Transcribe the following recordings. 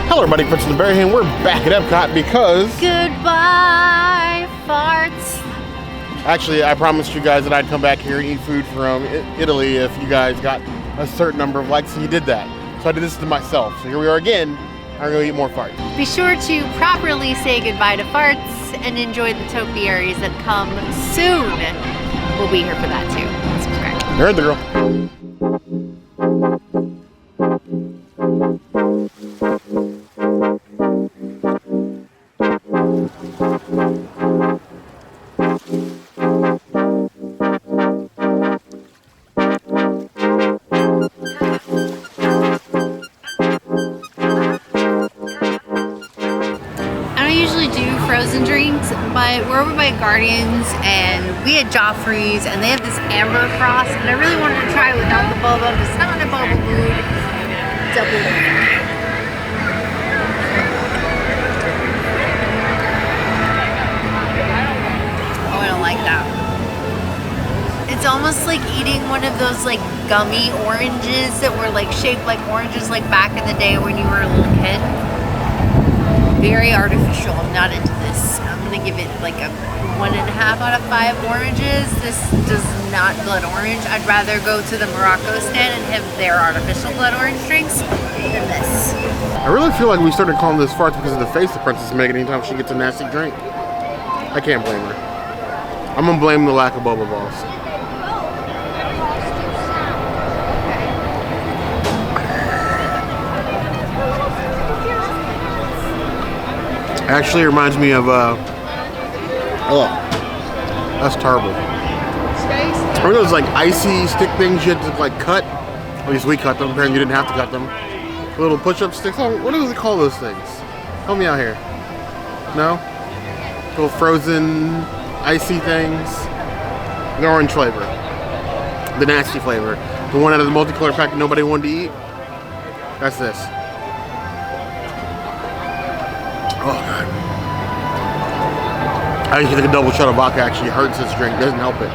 Hello everybody, Fritz and the Bear here, and we're back at EPCOT because... Goodbye, farts. Actually, I promised you guys that I'd come back here and eat food from Italy if you guys got a certain number of likes, and you did that. So I did this to myself. So here we are again. I'm going to eat more farts. Be sure to properly say goodbye to farts and enjoy the topiaries that come soon. We'll be here for that too. Subscribe. You heard the girl. Frozen drinks, but we're over by Guardians and we had Joffery's and they have this amber frost and I really wanted to try it without the boba because I'm in a boba mood. Double. Oh, I don't like that. It's almost like eating one of those like gummy oranges that were like shaped like oranges like back in the day when you were a little kid. Very artificial. I'm not into this. I'm gonna give it like a 1.5 out of 5 oranges. This does not blood orange. I'd rather go to the Morocco stand and have their artificial blood orange drinks than this. I really feel like we started calling this farts because of the face the princess is making anytime she gets a nasty drink. I can't blame her. I'm gonna blame the lack of boba balls. Actually, it reminds me of, oh, that's terrible. Remember those like icy stick things you had to like cut? At least we cut them, apparently you didn't have to cut them. Little push-up sticks, what do they call those things? Help me out here. No? Little frozen, icy things. The orange flavor. The nasty flavor. The one out of the multicolor pack that nobody wanted to eat. That's this. Oh god. I actually think a double shot of vodka actually hurts this drink, doesn't help it.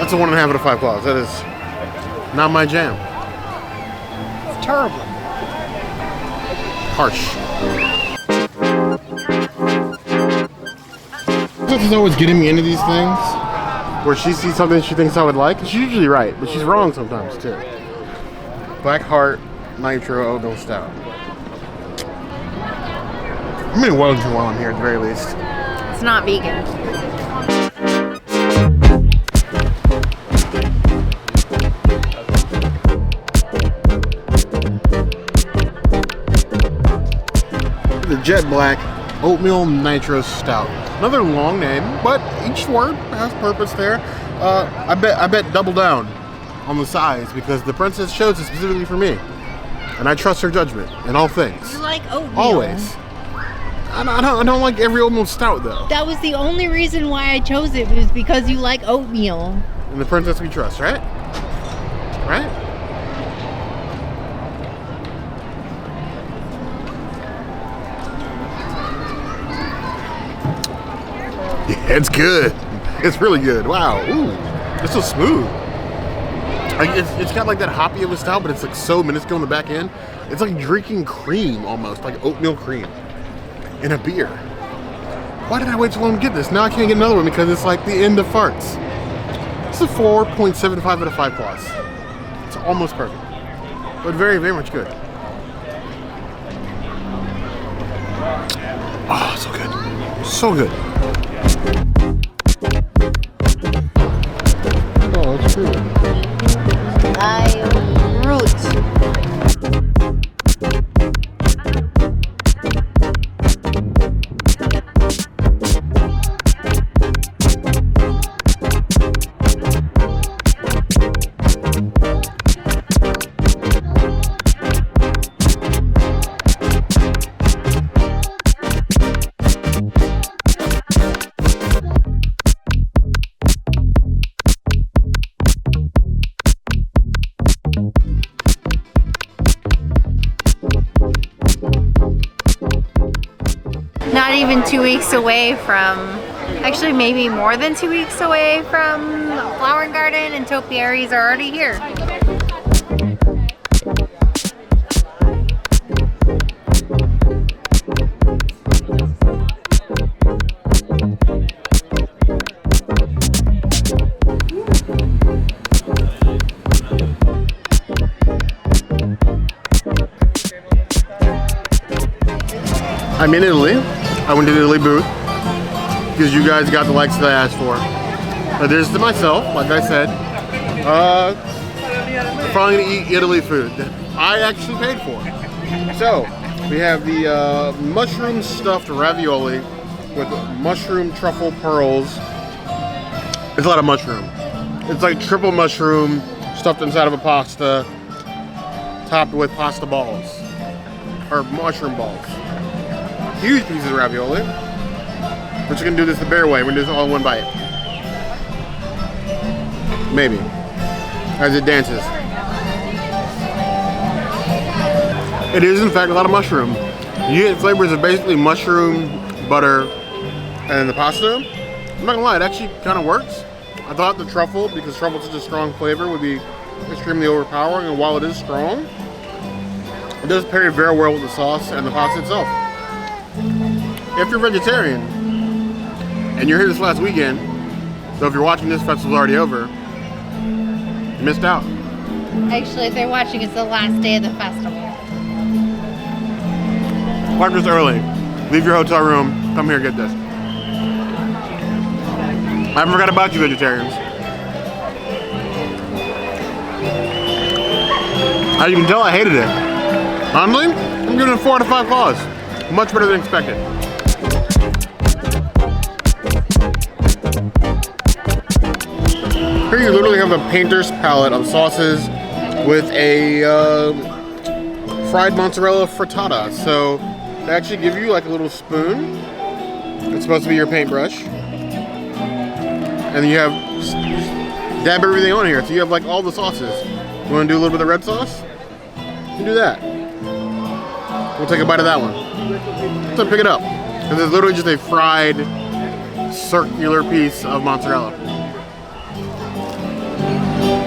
That's a 1.5 out of 5 claws. That is not my jam. It's terrible. Harsh. This is always getting me into these things where she sees something she thinks I would like. She's usually right, but she's wrong sometimes too. Black Heart, Nitro, Oatmeal Stout. I'm gonna Wellington while I'm here at the very least. It's not vegan. The Jet Black Oatmeal Nitro Stout. Another long name, but each word has purpose there. I bet double down on the size because the princess chose it specifically for me. And I trust her judgment in all things. You like oatmeal. Always. I don't like every oatmeal stout though. That was the only reason why I chose it, was because you like oatmeal. And the princess we trust, right? Right? Yeah, it's good. It's really good. Wow. Ooh, it's so smooth. Like it's got like that hoppy of a stout, but it's like so minuscule in the back end. It's like drinking cream almost, like oatmeal cream. In a beer. Why did I wait so long to get this? Now I can't get another one because it's like the end of farts. It's a 4.75 out of 5 claws. It's almost perfect. But very, very much good. Oh, so good. So good. Oh, it's true. Root. Not even 2 weeks away from, actually maybe more than 2 weeks away from Flower and Garden, and topiaries are already here. I'm in Italy. I went to the Italy booth because you guys got the likes that I asked for. But there's to myself, like I said. Probably gonna eat Italy food that I actually paid for. So we have the mushroom stuffed ravioli with mushroom truffle pearls. It's a lot of mushroom. It's like triple mushroom stuffed inside of a pasta, topped with pasta balls or mushroom balls. Huge pieces of ravioli. But you can do this the bear way. We're gonna do this all in one bite. Maybe. As it dances. It is in fact a lot of mushroom. You get flavors of basically mushroom, butter, and the pasta. I'm not gonna lie, it actually kind of works. I thought the truffle, because truffle is such a strong flavor, would be extremely overpowering, and while it is strong, it does pair very well with the sauce and the pasta itself. If you're vegetarian, and you're here this last weekend, so if you're watching this, festival's already over, you missed out. Actually, if they're watching, it's the last day of the festival. Park this early. Leave your hotel room. Come here, get this. I haven't forgot about you, vegetarians. As you can tell, I hated it. Honestly, I'm giving it 4 out of 5 claws. Much better than expected. Here you literally have a painter's palette of sauces with a fried mozzarella frittata. So they actually give you like a little spoon. It's supposed to be your paintbrush. And you have just dab everything on here. So you have like all the sauces. You want to do a little bit of red sauce? You can do that. We'll take a bite of that one. So pick it up. Because it's literally just a fried circular piece of mozzarella.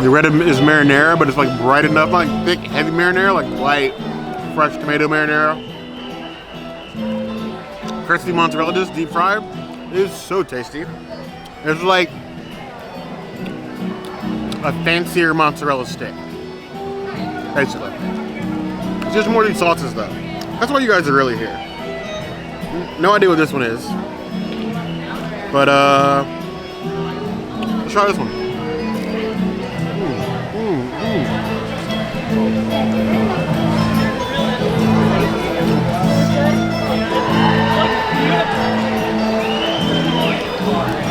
The red is marinara, but it's like bright enough, not like thick, heavy marinara, like light, fresh tomato marinara. Crispy mozzarella just deep fried. It is so tasty. It's like a fancier mozzarella stick, basically. It's just more of these sauces though. That's why you guys are really here. No idea what this one is. But let's try this one.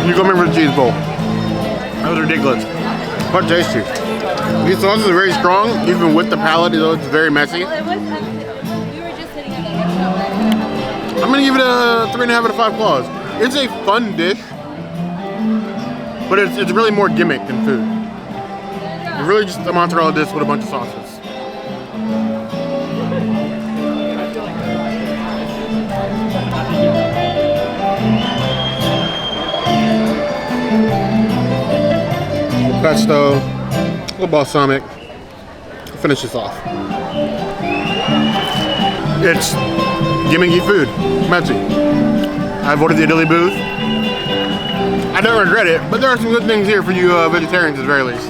You come in for the cheese bowl. That was ridiculous. Quite tasty. These sauces are very strong, even with the palate, though it's very messy. I'm gonna give it a 3.5 out of 5 claws. It's a fun dish, but it's really more gimmick than food. It's really just a mozzarella dish with a bunch of sauces. Pesto, a little balsamic. Finish this off. It's gimmicky food, messy. I voted the Italy booth. I don't regret it, but there are some good things here for you vegetarians at the very least.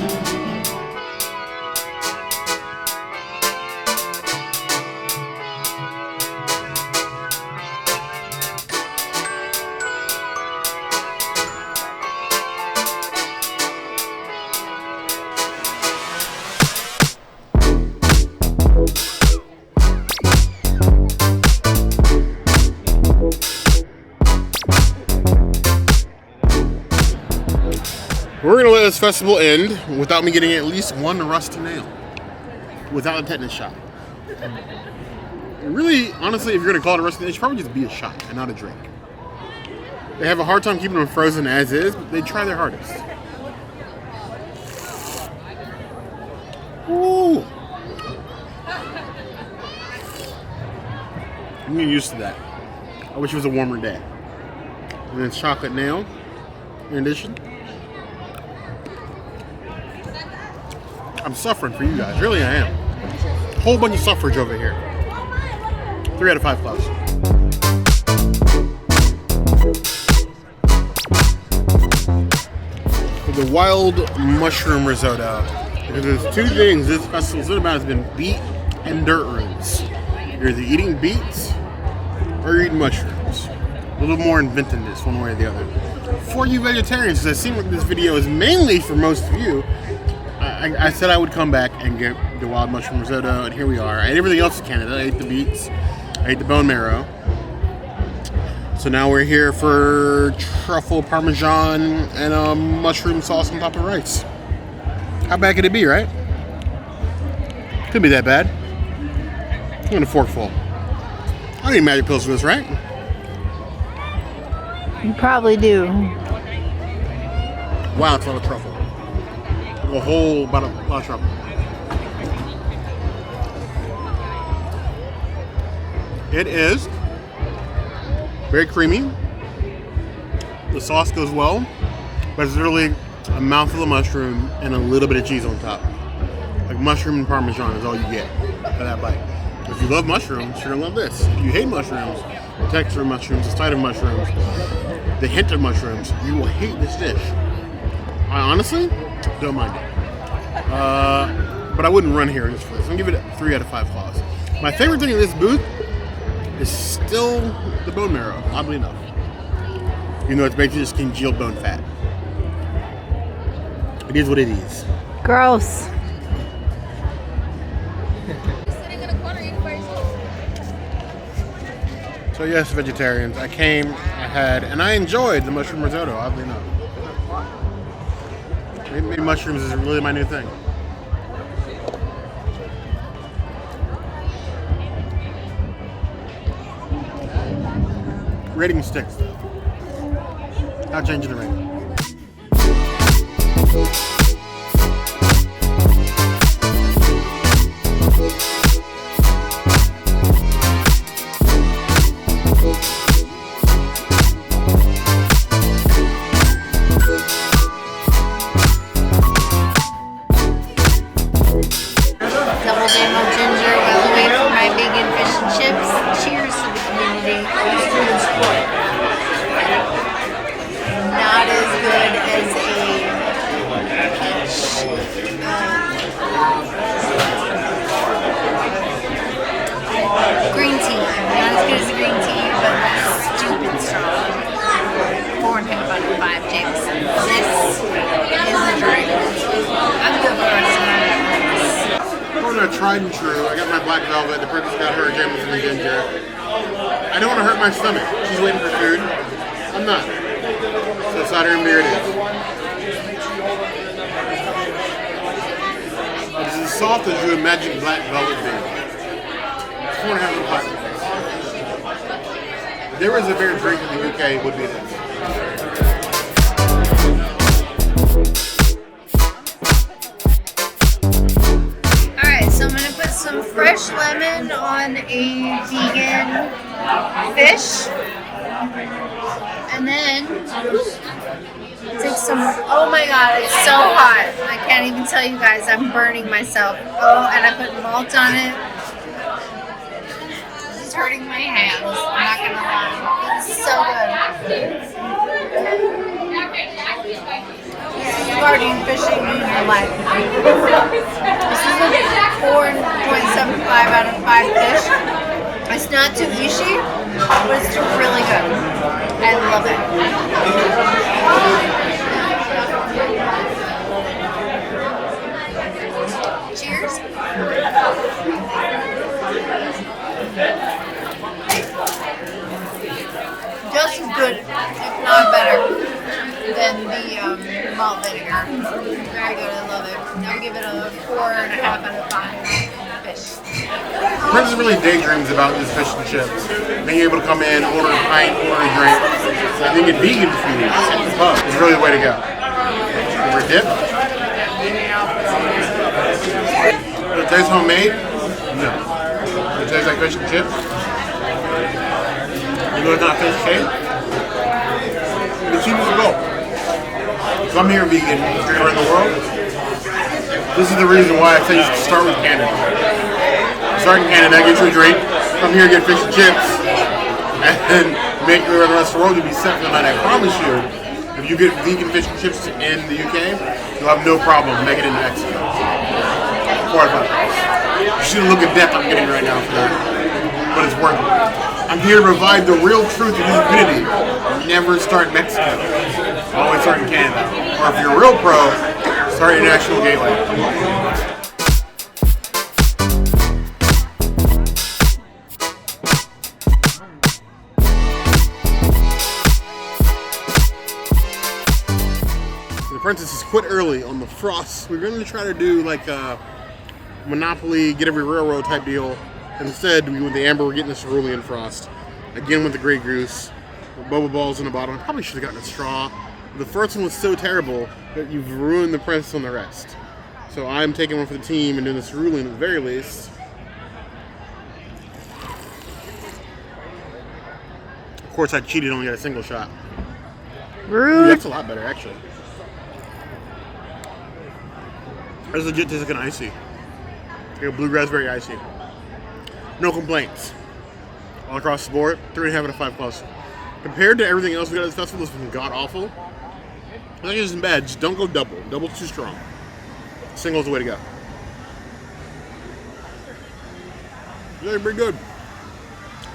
We're gonna let this festival end without me getting at least one rusty nail, without a tetanus shot. Really, honestly, if you're gonna call it a rusty nail, it should probably just be a shot and not a drink. They have a hard time keeping them frozen as is, but they try their hardest. Ooh. I'm getting used to that. I wish it was a warmer day. And then chocolate nail, in addition. I'm suffering for you guys, really I am. Whole bunch of suffrage over here. 3 out of 5 claws. The wild mushroom risotto. Because there's 2 things this festival's been about. It's been beet and dirt roots. You're either eating beets or you're eating mushrooms. A little more inventiveness, one way or the other. For you vegetarians, because it seems like this video is mainly for most of you, I said I would come back and get the wild mushroom risotto, and here we are. I ate everything else in Canada. I ate the beets, I ate the bone marrow. So now we're here for truffle parmesan and a mushroom sauce on top of rice. How bad could it be, right? Couldn't be that bad. I'm going to forkful. I don't need magic pills for this, right? You probably do. Wow, it's a lot of truffle. A whole about a lot of truffle. It is very creamy. The sauce goes well, but it's literally a mouthful of mushroom and a little bit of cheese on top. Like mushroom and parmesan is all you get for that bite. If you love mushrooms, you're gonna love this. If you hate mushrooms, the texture of mushrooms, the sight of mushrooms, the hint of mushrooms, you will hate this dish. I honestly don't mind it. But I wouldn't run here just for this. I'm gonna give it 3 out of 5 claws. My favorite thing in this booth is still the bone marrow, oddly enough. Even though it's basically just congealed bone fat. It is what it is. Gross. So yes, vegetarians, I came, I had, and I enjoyed the mushroom risotto, oddly enough. Maybe mushrooms is really my new thing. Rating sticks though. Not changing the rating. Jameson. This is the drink. I'm good for us tonight. Going to tried and true. I got my black velvet. The princess got her Jameson and ginger. I don't want to hurt my stomach. She's waiting for food. I'm not. So cider and beer it is. It's as soft as you imagine black velvet being. 4.5 pounds. If there was a beer drink in the UK, it would be this. Some fresh lemon on a vegan fish, and then take some, oh my god, it's so hot, I can't even tell you guys, I'm burning myself. Oh, and I put malt on it. This is hurting my hands, I'm not gonna lie. It's so good. Starting fishing in your life. This is a 4.75 out of 5 fish. It's not too ishy, but it's still really good. I love it. Cheers. Just as good, if not better, than the malt vinegar. Very good, I love it. I would give it a 4.5 out of 5 fish. Prince really daydreams about this fish and chips. Being able to come in, order a pint, order a drink. I think it's vegan food at the pub is really the way to go. Over a dip. Does it taste homemade? No. Does it taste like fish and chips? You know it's not fish cake? It's cheap as a goat. So I'm here vegan, everywhere in the world. This is the reason why I say you should start with Canada. Start in Canada, get you a drink, come here, get fish and chips, and make the rest of the world, you'll be set for the night. I promise you, if you get vegan fish and chips in the UK, you'll have no problem making it in Mexico. 4 out of 5. You see the look of death I'm getting right now for that, but it's worth it. I I'm here to provide the real truth of humidity. Never start in Mexico. Always start in Canada. Or if you're a real pro, start International Gateway. The princess has quit early on the frost. We're going to try to do like a Monopoly, get every railroad type deal. Instead, we with the amber, we're getting the cerulean frost. Again with the Grey Goose. Boba balls in the bottom. I probably should have gotten a straw. The first one was so terrible that you've ruined the princess on the rest. So I'm taking one for the team and doing the cerulean at the very least. Of course, I cheated, only got a single shot. Rude. That's a lot better, actually. That's legit tastes like an icy. Like a blue raspberry icy. No complaints. All across the board, 3.5 out of 5 plus. Compared to everything else we got at this festival, this was god awful. I think it isn't bad, just don't go double. Double's too strong. Single's the way to go. Really pretty good.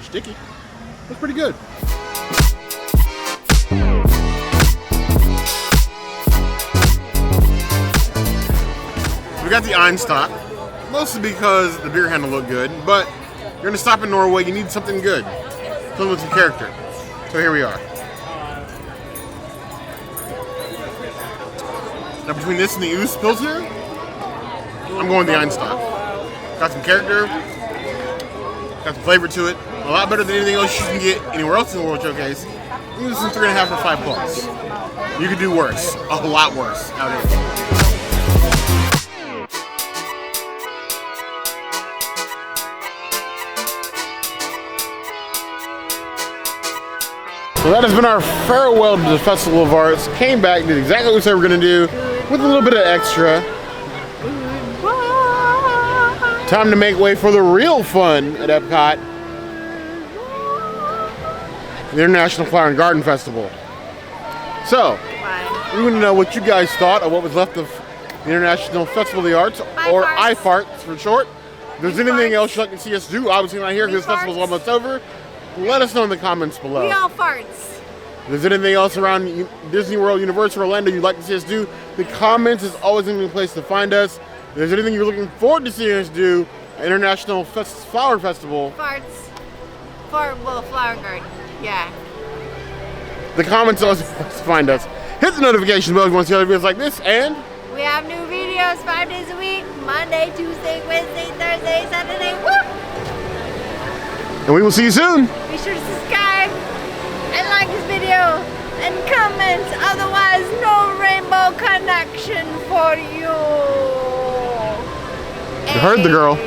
Sticky. That's pretty good. We got the Einstök, mostly because the beer handle looked good, but you're gonna stop in Norway, you need something good. Something with some character. So here we are. Now between this and the Oos Pilsner, I'm going with the Einstök. Got some character, got some flavor to it. A lot better than anything else you can get anywhere else in the World Showcase. This is 3.5 or 5 plus. You could do worse, a lot worse out here. So that has been our farewell to the Festival of Arts. Came back, did exactly what we said we were going to do, with a little bit of extra. Time to make way for the real fun at EPCOT, the International Flower and Garden Festival. So, we want to know what you guys thought of what was left of the International Festival of the Arts, or IFART for short. If there's anything else you'd like to see us do, obviously not here because this festival's almost over. Let us know in the comments below. We all farts. If there's anything else around Disney World, Universal, Orlando you'd like to see us do, the comments is always going to be a place to find us. If there's anything you're looking forward to seeing us do, International Flower Festival. Farts. Flower garden. Yeah. The comments always find us. Hit the notification bell if you want to see other videos like this, and we have new videos 5 days a week. Monday, Tuesday, Wednesday, Thursday, Saturday. Woo! And we will see you soon. Be sure to subscribe and like this video and comment. Otherwise, no rainbow connection for you. You heard the girl.